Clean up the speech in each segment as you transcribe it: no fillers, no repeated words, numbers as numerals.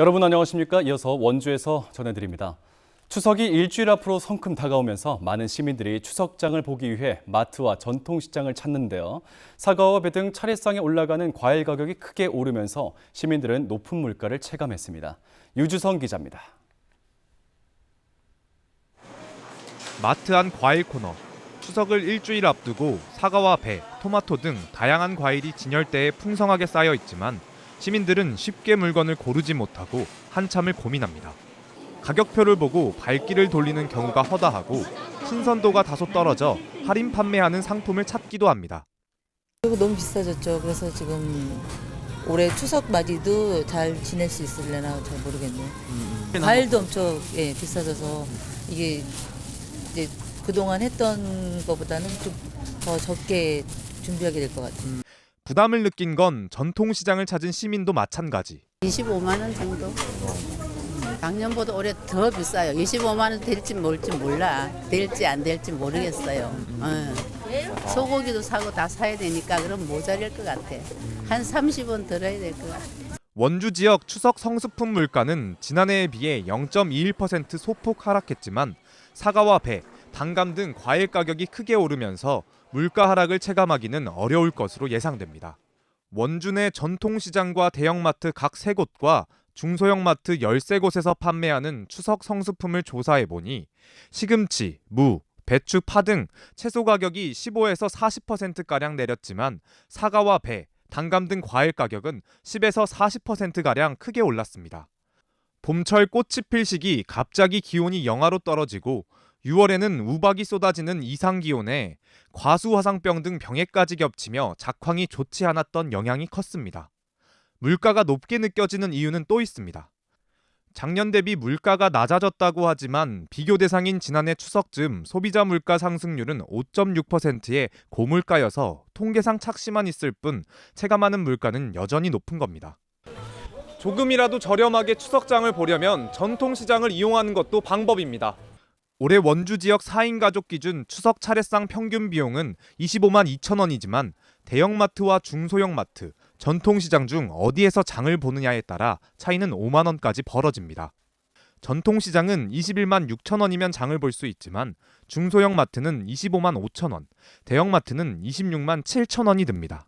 여러분 안녕하십니까? 이어서 원주에서 전해드립니다. 추석이 일주일 앞으로 성큼 다가오면서 많은 시민들이 추석장을 보기 위해 마트와 전통시장을 찾는데요. 사과와 배 등 차례상에 올라가는 과일 가격이 크게 오르면서 시민들은 높은 물가를 체감했습니다. 유주성 기자입니다. 마트 안 과일 코너. 추석을 일주일 앞두고 사과와 배, 토마토 등 다양한 과일이 진열대에 풍성하게 쌓여 있지만 시민들은 쉽게 물건을 고르지 못하고 한참을 고민합니다. 가격표를 보고 발길을 돌리는 경우가 허다하고 신선도가 다소 떨어져 할인 판매하는 상품을 찾기도 합니다. 그리고 너무 비싸졌죠. 그래서 지금 올해 추석 맞이도 잘 지낼 수 있을려나 잘 모르겠네요. 과일도 엄청 비싸져서 이게 이제 그동안 했던 것보다는 좀 더 적게 준비하게 될 것 같아요. 부담을 느낀 건 전통시장을 찾은 시민도 마찬가지. 25만 원 정도. 작년보다 올해 더 비싸요. 25만 원 될지 뭘지 몰라. 될지 안 될지 모르겠어요. 소고기도 사고 다 사야 되니까 그럼 모자랄 것 같아. 한 30원 들어야 될 것 같아. 원주 지역 추석 성수품 물가는 지난해에 비해 0.21% 소폭 하락했지만 사과와 배, 단감 등 과일 가격이 크게 오르면서 물가 하락을 체감하기는 어려울 것으로 예상됩니다. 원주 내 전통시장과 대형마트 각 3곳과 중소형 마트 13곳에서 판매하는 추석 성수품을 조사해보니 시금치, 무, 배추, 파 등 채소 가격이 15에서 40%가량 내렸지만 사과와 배, 단감 등 과일 가격은 10에서 40%가량 크게 올랐습니다. 봄철 꽃이 필 시기 갑자기 기온이 영하로 떨어지고 6월에는 우박이 쏟아지는 이상기온에 과수화상병 등 병에까지 겹치며 작황이 좋지 않았던 영향이 컸습니다. 물가가 높게 느껴지는 이유는 또 있습니다. 작년 대비 물가가 낮아졌다고 하지만 비교 대상인 지난해 추석쯤 소비자 물가 상승률은 5.6%의 고물가여서 통계상 착시만 있을 뿐 체감하는 물가는 여전히 높은 겁니다. 조금이라도 저렴하게 추석장을 보려면 전통시장을 이용하는 것도 방법입니다. 올해 원주 지역 4인 가족 기준 추석 차례상 평균 비용은 25만 2천 원이지만 대형마트와 중소형 마트, 전통시장 중 어디에서 장을 보느냐에 따라 차이는 5만 원까지 벌어집니다. 전통시장은 21만 6천 원이면 장을 볼 수 있지만 중소형 마트는 25만 5천 원, 대형마트는 26만 7천 원이 듭니다.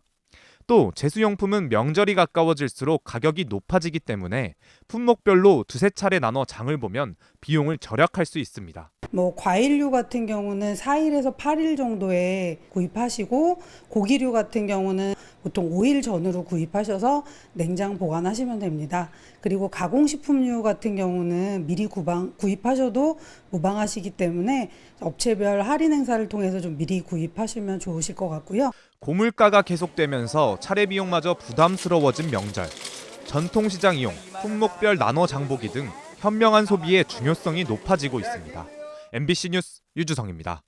또 제수용품은 명절이 가까워질수록 가격이 높아지기 때문에 품목별로 두세 차례 나눠 장을 보면 비용을 절약할 수 있습니다. 과일류 같은 경우는 4일에서 8일 정도에 구입하시고 고기류 같은 경우는 보통 5일 전후로 구입하셔서 냉장 보관하시면 됩니다. 그리고 가공식품류 같은 경우는 미리 구입하셔도 무방하시기 때문에 업체별 할인 행사를 통해서 좀 미리 구입하시면 좋으실 것 같고요. 고물가가 계속되면서 차례 비용마저 부담스러워진 명절. 전통시장 이용, 품목별 나눠 장보기 등 현명한 소비의 중요성이 높아지고 있습니다. MBC 뉴스 유주성입니다.